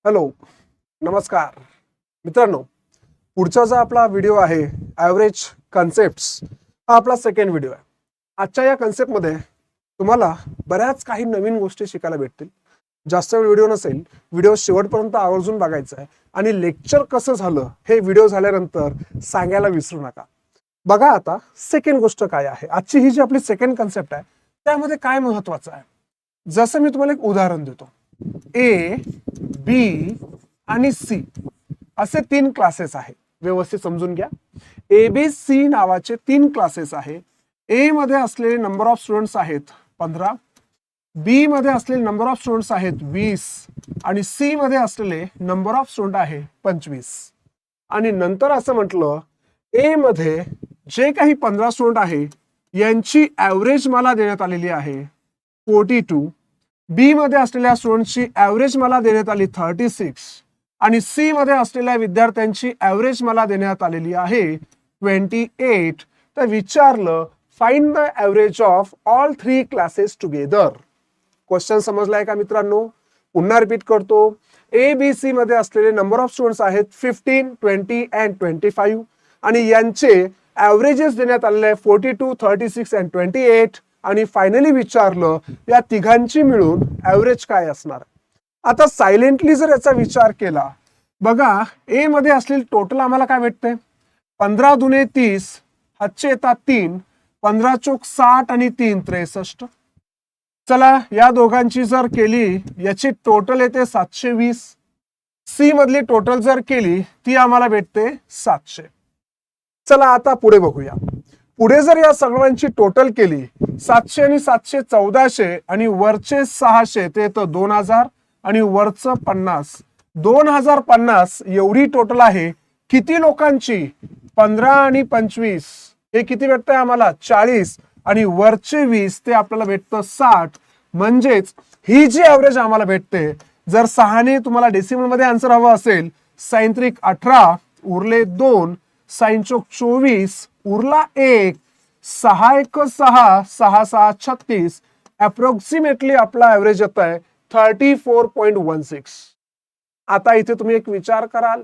Hello, नमस्कार मित्रांनो. पुढचा जो आपला व्हिडिओ आहे ॲव्हरेज कन्सेप्ट्स, हा आपला सेकंड व्हिडिओ आहे. आजच्या या कन्सेप्टमध्ये तुम्हाला बऱ्याच काही नवीन गोष्टी शिकायला भेटतील. जास्त वेळ व्हिडिओ नसेल, व्हिडिओ शेवटपर्यंत आवर्जून बघायचा आहे आणि लेक्चर कसं झालं हे व्हिडिओ झाल्यानंतर सांगायला विसरू नका. बघा आता सेकंड गोष्ट काय आहे. आजची ही जी आपली सेकंड कन्सेप्ट आहे त्यामध्ये काय महत्वाचं आहे. जसं मी तुम्हाला एक उदाहरण देतो. ए, बी आणि सी असे 3 क्लासेस आहेत. व्यवस्थित समजून घ्या. ए बी सी नावाचे 3 क्लासेस आहे. ए मध्ये असलेले नंबर ऑफ स्टुडंट्स आहेत 15, बी मध्ये असलेले नंबर ऑफ स्टुडंट्स आहेत 20 आणि सी मध्ये असलेले नंबर ऑफ स्टुडंट आहे 25. आणि नंतर असं म्हटलं, ए मध्ये जे काही 15 स्टुडंट आहे यांची ॲव्हरेज मला देण्यात आलेली आहे 42, बी मध्ये असलेल्या स्टुडंटची ॲव्हरेज मला देण्यात आली 36 आणि सी मध्ये असलेल्या विद्यार्थ्यांची ॲव्हरेज मला देण्यात आलेली आहे 28. तर विचारलं, find the average of all 3 classes together. Question समजलाय का मित्रांनो? पुन्हा रिपीट करतो. ए बी सी मध्ये असलेले नंबर ऑफ स्टुडंट्स आहेत 15, 20 अँड 25 आणि यांचे ॲव्हरेजेस देण्यात आलेले आहे 42, 36 अँड 28. आणि फायनली विचारलं, या तिघांची मिळून ॲव्हरेज काय असणार. आता सायलेंटली जर याचा विचार केला, बघा ए मध्ये असलेली टोटल आम्हाला काय भेटते, 15 दुने 30, हातचे येतात 3, 15 चोक 60 आणि 3 63. चला या दोघांची जर केली, याची टोटल येते 720. सी मधली टोटल जर केली ती आम्हाला भेटते 700. चला आता पुढे बघूया. पुढे जर या सगळ्यांची टोटल केली, 700 आणि 700 1400 आणि वरचे 600 ते येतं 2000 आणि वरचं 50, 2050 एवढी टोटल आहे. किती लोकांची? 15 आणि 25 हे किती भेटतंय आम्हाला? 40 आणि वरचे 20 ते आपल्याला भेटतं 60. म्हणजेच ही जी ॲव्हरेज आम्हाला भेटते, जर 6 ने तुम्हाला डेसिमल मध्ये आन्सर हवं असेल, साइन त्रिक 18 उरले 2, साइन चोक 24 उरला 1, 6 एक 6, 6 6 36. अप्रॉक्सिमेटली आपला ॲव्हरेज येत आहे 34.16. आता इथे तुम्ही एक विचार कराल,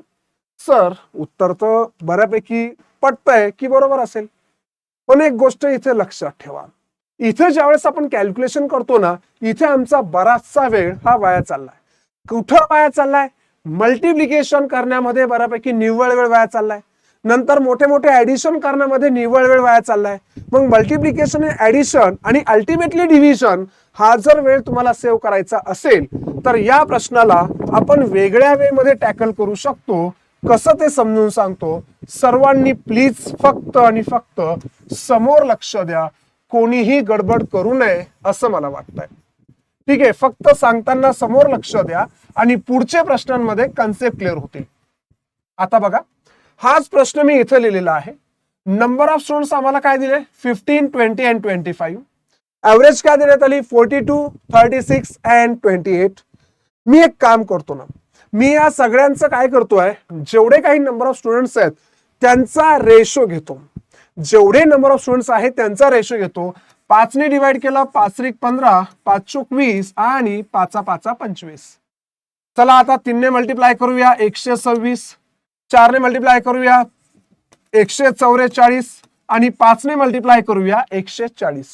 सर उत्तर तर बऱ्यापैकी पटतंय की बरोबर असेल. पण एक गोष्ट इथे लक्षात ठेवा, इथे ज्यावेळेस आपण कॅल्क्युलेशन करतो ना, इथे आमचा बराचसा वेळ हा वाया चाललाय. कुठं वाया चाललाय? मल्टिप्लिकेशन करण्यामध्ये बऱ्यापैकी निव्वळ वेळ वाया चाललाय. नंतर मोठे मोठे ऍडिशन करण्यामध्ये निव्वळ वेळ वाया चाललाय. मग मल्टिप्लिकेशन, ऍडिशन आणि अल्टिमेटली डिव्हिजन हा जर वेळ तुम्हाला सेव्ह करायचा असेल, तर या प्रश्नाला आपण वेगळ्या वे मध्ये टॅकल करू शकतो. कसं ते समजून सांगतो. सर्वांनी प्लीज फक्त आणि फक्त समोर लक्ष द्या, कोणीही गडबड करू नये असं मला वाटतंय. ठीक आहे, फक्त सांगताना समोर लक्ष द्या आणि पुढच्या प्रश्नांमध्ये कन्सेप्ट क्लिअर होतील. आता बघा, हाच प्रश्न मी इथे लिहिलेला आहे. नंबर ऑफ स्टुडंट्स आम्हाला काय दिले? 15, 20 अँड 25. ॲव्हरेज काय देण्यात आली? 42, 36 अँड 28. मी एक काम करतो ना, मी या सगळ्यांचं काय करतोय, जेवढे काही नंबर ऑफ स्टुडंट्स आहेत त्यांचा रेशो घेतो. जेवढे नंबर ऑफ स्टुडंट्स आहेत त्यांचा रेशो घेतो. 5 ने डिवाइड केलं, 5 त्रिक 15, 5 चोक 20 आणि 5 5 25. चला आता 3 ने मल्टिप्लाय करूया, 126. 4 ने मल्टिप्लाय करूया 144 आणि 5 ने मल्टिप्लाय करूया 140.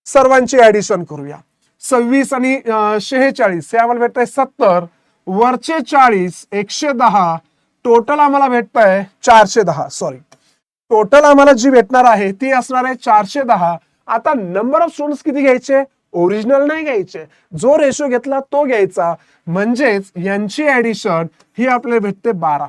सर्वांची ऍडिशन करूया. 26 आणि 46 हे आम्हाला भेटतंय 70, वरचे 40 110, टोटल आम्हाला भेटतंय 410. सॉरी, टोटल आम्हाला जी भेटणार आहे ती असणार आहे 410. आता नंबर ऑफ स्टुडंट्स किती घ्यायचे? ओरिजिनल नाही घ्यायचे, जो रेशो घेतला तो घ्यायचा. म्हणजेच यांची ऍडिशन ही आपल्याला भेटते 12.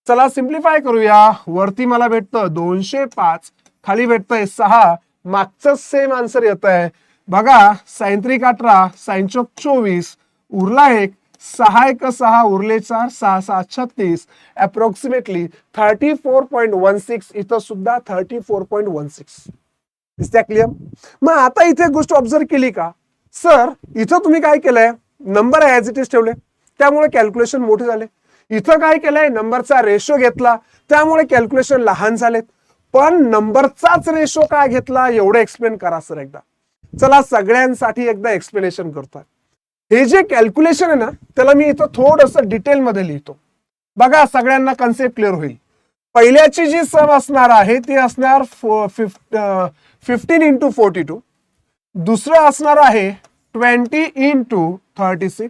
चला सिंप्लिफाय करूया. वरती मला भेटतं 205, खाली भेटतंय 6. मागचं सेम आन्सर येत आहे. बघा, साइन त्रिक 18, साइन चोक 24 उरला 1, 6 एक 6 उरले 4, 6 6 36. अप्रॉक्सिमेटली 34.16. इथं सुद्धा 34.16. Is that clear? मग आता इथे एक गोष्ट ऑब्झर्व केली का, सर इथं तुम्ही काय केलंय, नंबर ॲज इट इज ठेवले त्यामुळे कॅल्क्युलेशन मोठे झाले. इथं काय केलंय, नंबरचा रेशो घेतला त्यामुळे कॅल्क्युलेशन लहान झालेत. पण नंबरचाच रेशो काय घेतला एवढं एक्सप्लेन करा सर एकदा. चला सगळ्यांसाठी एकदा एक्सप्लेनेशन करतोय. हे जे कॅल्क्युलेशन आहे ना त्याला मी इथं थोडंसं डिटेलमध्ये लिहितो. बघा सगळ्यांना कन्सेप्ट क्लिअर होईल. पहिल्याची जी सम असणार आहे ती असणार 15 इंटू 42. दुसरं असणार आहे 20 into 36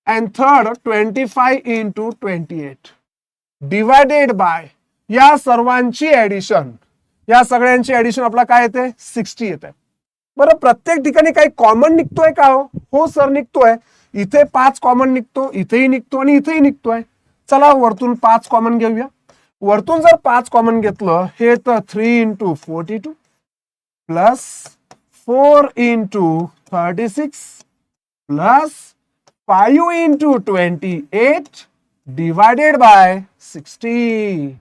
and third 25 into 28 divided by या सर्वांची ऍडिशन, या सगळ्यांची ऍडिशन आपला काय येते 60 येते. बरं प्रत्येक ठिकाणी काही कॉमन निघतोय का? हो सर निघतोय. इथे 5 कॉमन निघतो, इथेही निघतो आणि इथेही निघतोय. चला वरतून 5 कॉमन घेऊया. वरतून जर 5 कॉमन घेतलं हे तर 3 into 42 plus 4 into 36 plus 5 into 28 divided by 60.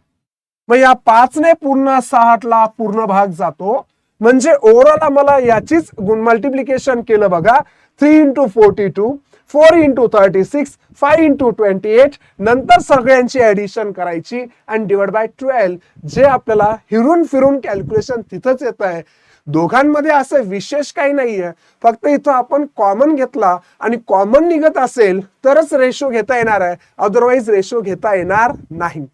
मग या 5 ने पूर्ण 60ला पूर्ण भाग जातो. म्हणजे ओव्हरऑल आम्हाला याचीच मल्टिप्लिकेशन केलं बघा. 3 इंटू 42 4 इंटू 36 5 इंटू 28 नंतर सगळ्यांची ऍडिशन करायची आणि डिवाइड बाय 12. जे आपल्याला हिरून फिरून कॅल्क्युलेशन तिथंच येत आहे. दोघांमध्ये असं विशेष काही नाहीये. फक्त इथं आपण कॉमन घेतला आणि कॉमन निघत असेल तरच रेशो घेता येणार आहे, अदरवाईज रेशो घेता येणार नाही.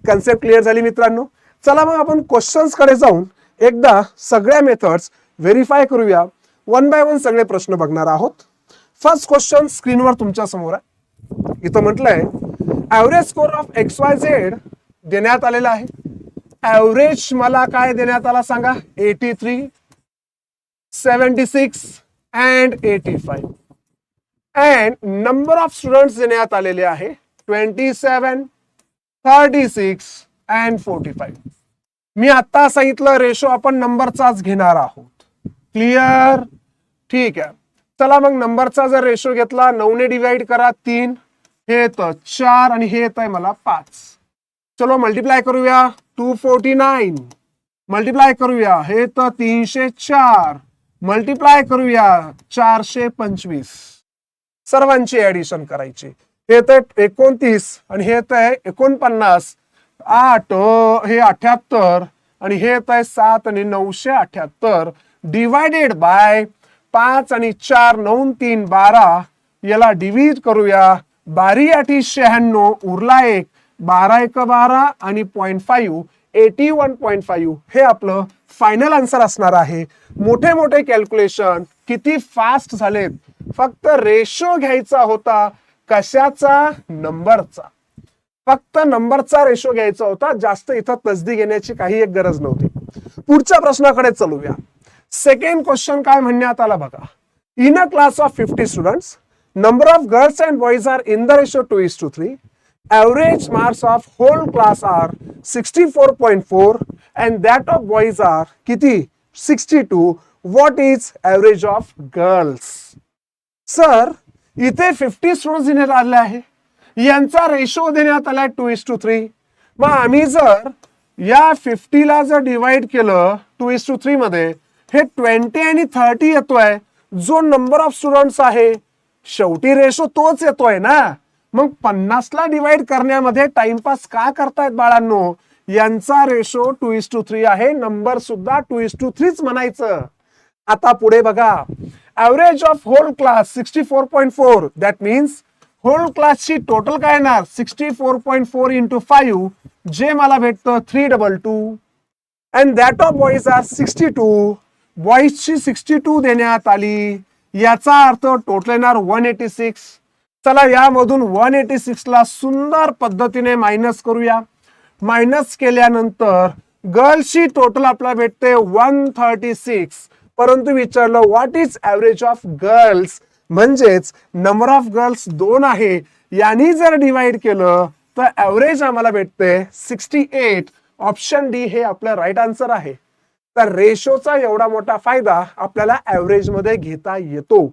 कन्सेप्ट क्लिअर झाली मित्रांनो. चला मग आपण क्वेश्चन्स कडे जाऊन एकदा सगळ्या मेथड्स व्हेरीफाय करूया. वन बाय वन सगळे प्रश्न बघणार आहोत. फर्स्ट क्वेश्चन स्क्रीनवर तुमच्या समोर आहे. इथं म्हटलंय ऍव्हरेज स्कोर ऑफ XYZ देण्यात आलेला आहे. ऍव्हरेज मला काय देण्यात आला सांगा? 83, 76 and 85 and number of students देण्यात आलेले आहे 27, 36 अँड 45. मी आता सांगितलं रेशो आपण नंबरचाच घेणार आहोत. क्लिअर? ठीक आहे. चला मग नंबरचा जर रेशो घेतला 9 ने डिवाइड करा 3, हे येतं 4 आणि हे येत आहे मला 5. चलो मल्टिप्लाय करूया 249, मल्टिप्लाय करूया हे तर 304, मल्टिप्लाय करूया 425. सर्वांची ऍडिशन करायची. हे तर 29 आणि हे तर 49, 8 हे 78 आणि हे येत आहे 7 आणि 978 डिवायडेड बाय 5 आणि 4 9 3 12. याला डिव्हिड करूया. 12 96 उरला 1, 12 1 12 आणि 0.5 81.5 हे आपलं फायनल आन्सर असणार आहे. मोठे मोठे कॅल्क्युलेशन किती फास्ट झालेत. फक्त रेशो घ्यायचा होता. कशाचा? नंबरचा. फक्त नंबरचा रेशो घ्यायचा होता. जास्त इथं तसदी घेण्याची काही एक गरज नव्हती. पुढच्या प्रश्नाकडे चलूया. सेकंड क्वेश्चन काय म्हणण्यात आला बघा. In a class of 50 students number of girls and boys are in the ratio 2:3. Average marks of whole class are 64.4 and that of boys are किती? 62. What is average of girls? Sir इथे 50 students देण्यात आले आहे. यांचा ratio देण्यात आलाय 2:3. मग आम्ही जर या 50 ला जर डिवाइड केलं 2:3 मध्ये हे 20 आणि 30 येतोय. जो नंबर ऑफ स्टुडंट्स आहे शेवटी रेशो तोच येतोय ना. मग 50 ला डिवाइड करण्यामध्ये टाइमपास का करतायत बाळांनो? यांचा रेशो 2:3 आहे. नंबर सुद्धा 2:3 म्हणायचं. आता पुढे बघा. Average of whole class 64.4. That means whole क्लासची टोटल काय येणार? 64.4 इंटू 5 जे मला भेटतं 322 and that of boys are 62. बॉईजची 62 देण्यात आली. याचा अर्थ टोटल येणार 186. चला यामधून 186 ला सुंदर पद्धतीने मायनस करूया. मायनस केल्यानंतर गर्ल्सची टोटल आपल्याला भेटते 136. परंतु विचारलं what is average of girls, म्हणजेच नंबर ऑफ गर्ल्स 2 आहे. यांनी जर डिवाइड केलं तर ऍव्हरेज आम्हाला भेटते 68. ऑप्शन डी हे आपलं राईट आन्सर आहे. तर रेशोचा एवढा मोठा फायदा आपल्याला ऍव्हरेज मध्ये घेता येतो.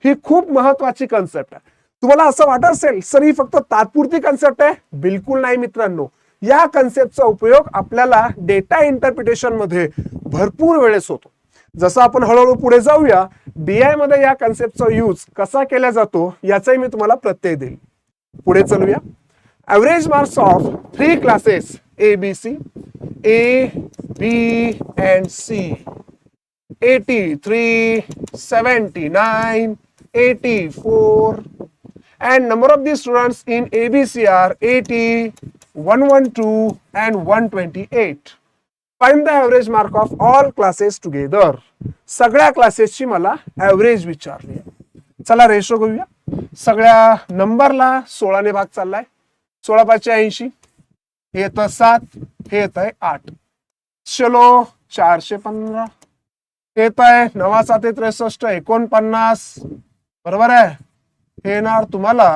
ही खूप महत्वाची कन्सेप्ट आहे. तुम्हाला असं वाटत असेल सर ही फक्त तात्पुरती कन्सेप्ट आहे. बिलकुल नाही मित्रांनो. या कन्सेप्टचा उपयोग आपल्याला डेटा इंटरप्रिटेशन मध्ये भरपूर वेळेस होतो. जसं आपण हळूहळू पुढे जाऊया DI मध्ये या कन्सेप्टचा यूज कसा केला जातो याचाही मी तुम्हाला प्रत्यय देईल. पुढे चलूया. Average marks of 3 classes ABC A B and C 83, 79 84 and number of the students in ABC are 80, 112 and 128. Find the average mark of all classes together. सगळ्या क्लासेसची मला ॲव्हरेज विचारली आहे. चला रेशो घेऊया. सगळ्या नंबरला 16 ने भाग चाललाय. 16 5 80, हे येतं 7, हे येतंय 8. चलो 415, हे येतंय 9 7 63 49, बरोबर आहे. हे येणार तुम्हाला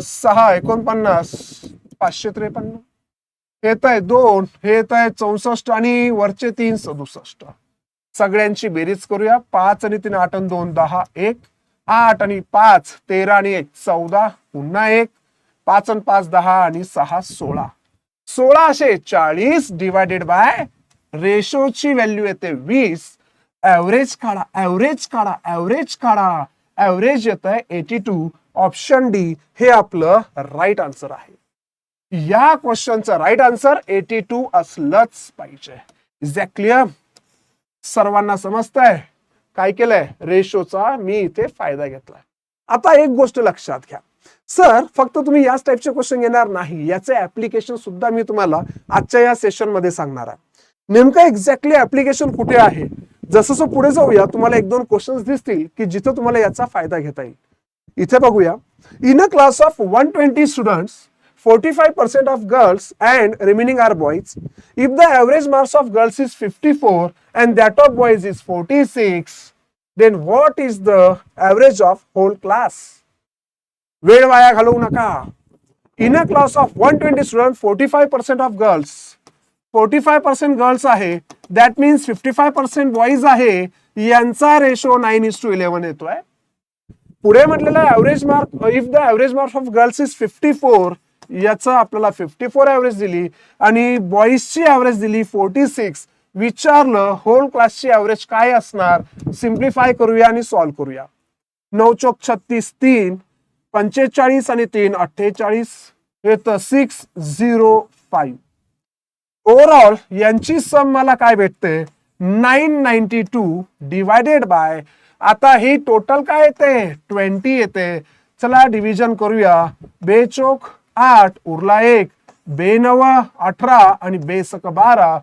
6 49 553. हे येतंय 2, हे येतंय 64 आणि वरचे 3 67. सगळ्यांची बेरीज करूया. 5 आणि 3 8 आणि 2 10, 1 8 आणि 5 13 आणि 1 14, पुन्हा 1 5 आणि 5 10 आणि 6 16. 1640 डिवायडेड बाय रेशोची व्हॅल्यू येते 20. ॲव्हरेज काढा, ॲव्हरेज काढा, ॲव्हरेज काढा. ॲव्हरेज येतंय 82. ऑप्शन डी हे आपलं राईट आन्सर आहे. या क्वेश्चनचं राईट आन्सर 82 असलंच पाहिजे. Is that clear? सर्वांना समजतंय? काय केलंय? रेशोचा मी इथे फायदा घेतलाय. आता एक गोष्ट लक्षात घ्या, सर फक्त तुम्ही याच टाईपचे क्वेश्चन घेणार नाही, याचे ऍप्लिकेशन सुद्धा मी तुम्हाला आजच्या या सेशन मध्ये सांगणार आहे. नेमकं एक्झॅक्टली ऍप्लिकेशन कुठे आहे, जसं पुढे जाऊया तुम्हाला 1-2 क्वेश्चन्स दिसतील की जिथे तुम्हाला याचा फायदा घेता येईल. इथे बघूया. In a class of 120 students 45% of girls and remaining are boys. If the average marks of girls is 54 and that of boys is 46, then what is the average of whole class? वेळ वाया घालवू नका. In a class of 120 student 45% of girls, 45% girls आहे, that means 55% boys आहे. यांचा ratio 9:11 येतोय. पुढे म्हटलेलं average mark, if the average mark of girls is 54, याचं आपल्याला 54 ऍव्हरेज दिली आणि बॉईजची ऍव्हरेज दिली 46. विचारलं होल क्लासची ऍव्हरेज काय असणार. सिम्प्लिफाय करूया आणि सॉल्व्ह करूया. 9 चौक 36, 3 45 आणि 3 48, येतं 605. ओव्हरऑल यांची सम मला काय भेटते 992 डिवायडेड बाय, आता ही टोटल काय येते 20 येते. चला डिव्हिजन करूया. 2 चौक 8 उरला 1, 2 9 18 आणि 2 सक 12,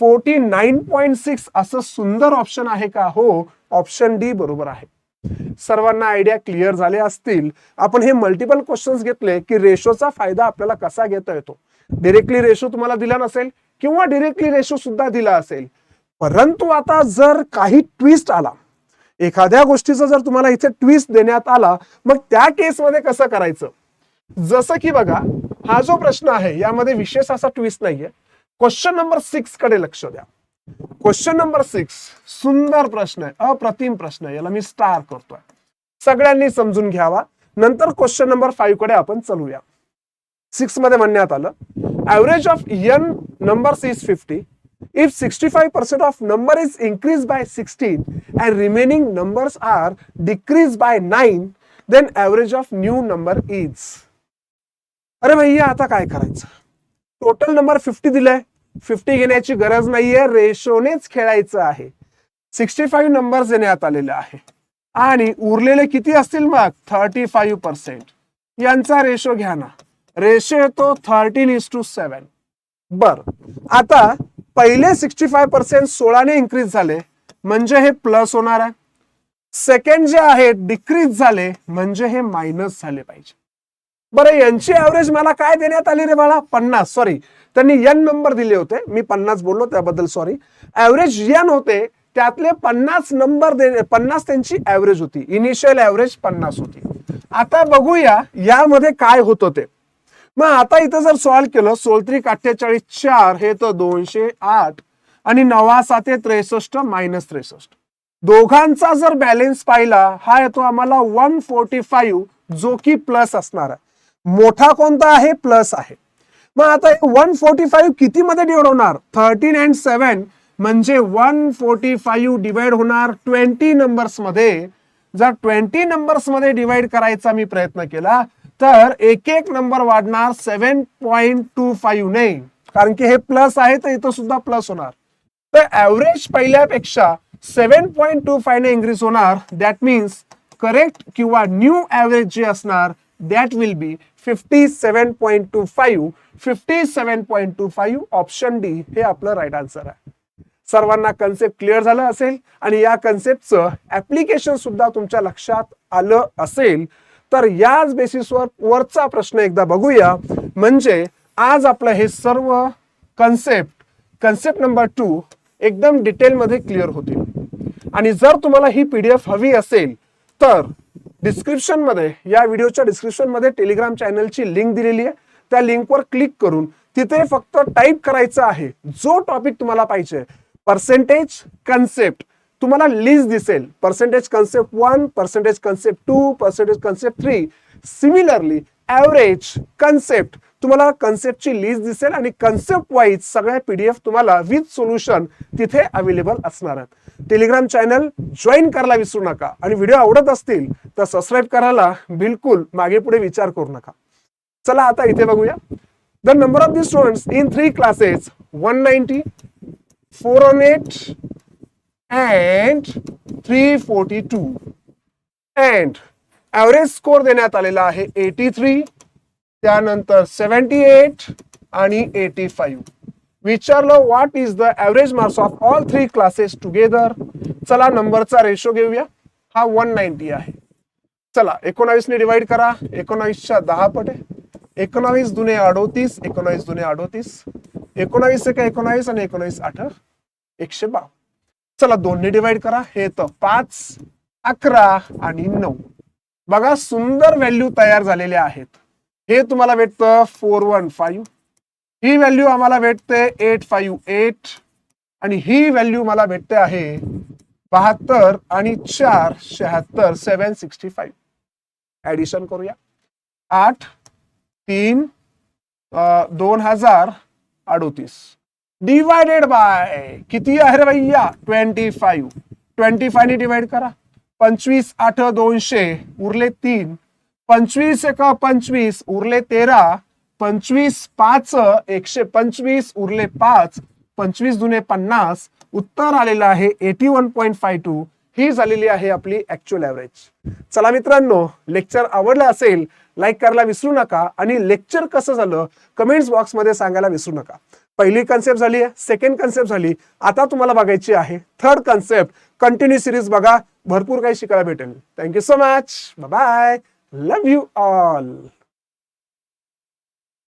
49.6 असं सुंदर ऑप्शन आहे का? हो, ऑप्शन डी बरोबर आहे. सर्वांना आयडिया क्लिअर झाले असतील. आपण हे मल्टिपल क्वेश्चन्स घेतले की रेशोचा फायदा आपल्याला कसा घेता येतो. डिरेक्टली रेशो तुम्हाला दिला नसेल किंवा डिरेक्टली रेशो सुद्धा दिला असेल, परंतु आता जर काही ट्विस्ट आला, एखाद्या गोष्टीचा जर तुम्हाला इथे ट्विस्ट देण्यात आला, मग त्या केसमध्ये कसं करायचं. जसं की बघा, हा जो प्रश्न आहे यामध्ये विशेष असा ट्विस्ट नाहीये. क्वेश्चन नंबर 6 कडे लक्ष द्या. क्वेश्चन नंबर 6 सुंदर प्रश्न आहे, अप्रतिम प्रश्न आहे. याला मी स्टार करतोय, सगळ्यांनी समजून घ्यावा. नंतर क्वेश्चन नंबर 5 कडे आपण चलूया. 6 मध्ये म्हणण्यात आलं average of n numbers is 50. If 65% of number is increased by 16 and remaining numbers are decreased by 9, then average of new number is. अरे भैया आता काय करायचं. टोटल नंबर 50 दिलाय, 50 घेण्याची गरज नाहीये, रेशोनेच खेळायचं आहे. 65 नंबर देण्यात आलेले आहे आणि उरलेले किती असतील मग 35%. यांचा रेशो घ्या ना. रेशो येतो 13:7. बर, आता पहिले 65% 16 ने इन्क्रीज झाले म्हणजे हे प्लस होणार आहे. सेकंड जे आहे डिक्रीज झाले म्हणजे हे मायनस झाले पाहिजे. बरं, यांची ऍव्हरेज मला काय देण्यात आली रे बाळा 50. सॉरी, त्यांनी n नंबर दिले होते, मी 50 बोललो त्याबद्दल सॉरी. ऍव्हरेज n होते, त्यातले 50 नंबर 50 त्यांची ऍव्हरेज होती. इनिशियल ऍव्हरेज 50 होती. आता बघूया यामध्ये काय होतं ते. मग आता इथं जर सॉल्व्ह केलं 16 48 4, हे तर 208 आणि 9 7 63 -63. दोघांचा जर बॅलन्स पाहिला हा येतो आम्हाला 145, जो की प्लस असणार आहे. मोठा कोणता आहे? प्लस आहे. मग आता 145 किती मध्ये डिवाइड होणार 13 and 7 म्हणजे 145 डिवाइड होणार 20 नंबर्स मध्ये. जर 20 नंबर्स मध्ये डिवाइड करायचा मी प्रयत्न केला तर एक एक नंबर वाढणार 7.25 नाही, कारण की हे प्लस आहे तर इथं सुद्धा प्लस होणार. तर ऍव्हरेज पहिल्यापेक्षा 7.25 ने इन्क्रीज होणार. दॅट मीन्स करेक्ट किंवा न्यू ॲव्हरेज जे असणार that will be 57.25. 57.25 option D हे आपलं राईट आन्सर आहे. सर्वांना कन्सेप्ट क्लिअर झालं असेल आणि या कन्सेप्टचं ऍप्लिकेशन सुद्धा तुमच्या लक्षात आलं असेल तर याच बेसिसवर वरचा प्रश्न एकदा बघूया. म्हणजे आज आपलं हे सर्व कन्सेप्ट नंबर 2 एकदम डिटेलमध्ये क्लिअर होतील. आणि जर तुम्हाला ही PDF हवी असेल तर डिस्क्रिप्शन मध्ये, या व्हिडिओच्या डिस्क्रिप्शन मध्ये टेलिग्राम चॅनलची लिंक दिलेली आहे. त्या लिंकवर क्लिक करून तिथे फक्त टाईप करायचं आहे जो टॉपिक तुम्हाला पाहिजे. पर्सेंटेज कन्सेप्ट तुम्हाला लिस्ट दिसेल. Percentage concept 1, percentage concept 2, percentage concept 3. Similarly average concept तुम्हाला कन्सेप्टची लिस्ट दिसेल आणि कन्सेप्ट वाईज सगळ्या PDF तुम्हाला विथ सोल्युशन तिथे अवेलेबल असणार आहेत. टेलिग्राम चॅनल जॉईन करायला विसरू नका आणि व्हिडिओ आवडत असतील तर सबस्क्राईब करायला बिलकुल मागे पुढे विचार करू नका. चला आता इथे बघूया. The number of the students in 3 classes 190, 408 and 342 and average score देण्यात आलेला आहे 83, त्यानंतर 78 आणि 85. विचारलं what is the average marks of all 3 classes together. चला नंबरचा रेशो घेऊया. हा 190 आहे. चला 19 ने डिवाइड करा. 19च्या 10 पट आहे. 19 दुने 38, 19 दुने 38, 19 एका 19 आणि 19 8 112. चला 2 ने डिवाइड करा. हे तर 5, 11 आणि 9. बघा सुंदर व्हॅल्यू तयार झालेल्या आहेत. हे तुम्हाला भेटतं 415. ही व्हॅल्यू आम्हाला भेटते 858 आणि ही व्हॅल्यू मला भेटते आहे 72 आणि 4 76 765. ऍडिशन करूया. 8 3 2038 डिवायडेड बाय किती आहे रे भैया 25. 25 ने डिवाइड करा. 25 8 200 उरले 3. 25 एका 25 उरले 13. 25 5 125 उरले 5. 25 दुने 50. उत्तर आलेलं आहे 81.52. ही झालेली आहे आपली ऍक्च्युअल ॲव्हरेज. चला मित्रांनो, लेक्चर आवडलं असेल लाईक करायला विसरू नका आणि लेक्चर कसं झालं कमेंट्स बॉक्स मध्ये सांगायला विसरू नका. पहिली कन्सेप्ट झाली आहे, सेकंड कन्सेप्ट झाली, आता तुम्हाला बघायची आहे थर्ड कन्सेप्ट. कंटिन्यू सिरीज बघा, भरपूर काही शिकायला भेटेल. Thank you so much. Bye bye. Love you all.